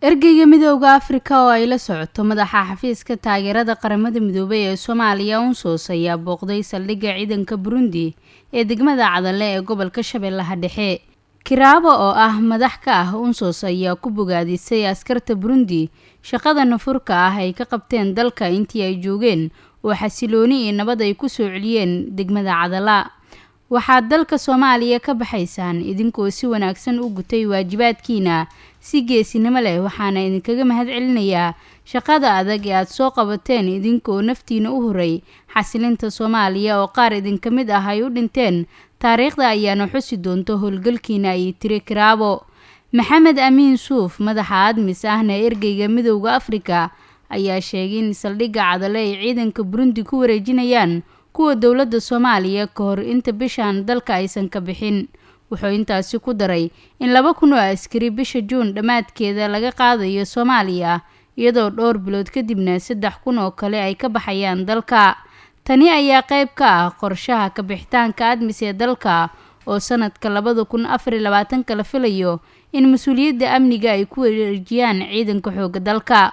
ergeyga midowga Afrika oo ay la socoto madaxa xafiiska taageerada qaramada midoobay ee Soomaaliya UNSOS ayaa booqday saldhigga ciidanka Burundi ee degmada Cadale ee gobolka Shabeellaha Dhexe. Kiraabo oo ah madax ka ah UNSOS ayaa ku bogaadisay askarta Burundi shaqada nafurka ah ay ka qabteen dalka intii ay joogeen oo xasilooni iyo nabad ay ku soo celiyeen degmada Cadala. waxaad dalka Soomaaliya ka baxaysaan idinkoo si wanaagsan u gutay waajibaadkiina si geesinimo leh waxaana idinkaga mahadcelinayaa shaqada adag ee aad soo qabateen idinkoo naftiina u huray xasilinta Soomaaliya oo qaar idin ka mid ah ay u dhinteen taariikhda ayaana xusi doonto howlgalkiina ay tiri Kiraabo. Maxamed Amiin Suuf madaxa ADMIS ahna ergeyga midowga Afrika ayaa sheegay in saldhigga Cadale ay ciidanka Burundi ku wareejinayaan kuwa dawladda Soomaaliya ka hor inta bishan dalka aysan ka bixin. wuxuu intaasi ku daray in 2,000 oo askari bisha Juun dhamaadkeeda laga qaadayo Soomaaliya iyadoo dhowr bilood kadibna 3,000 oo kale ay ka baxayaan dalka. Tani ayaa qayb ka ah qorshaha ka bixitaanka ADMIS ee dalka oo sanadka 2024 la filayo in mas'uuliyadda amniga ay ku wareejiyaan ciidanka xoogga dalka.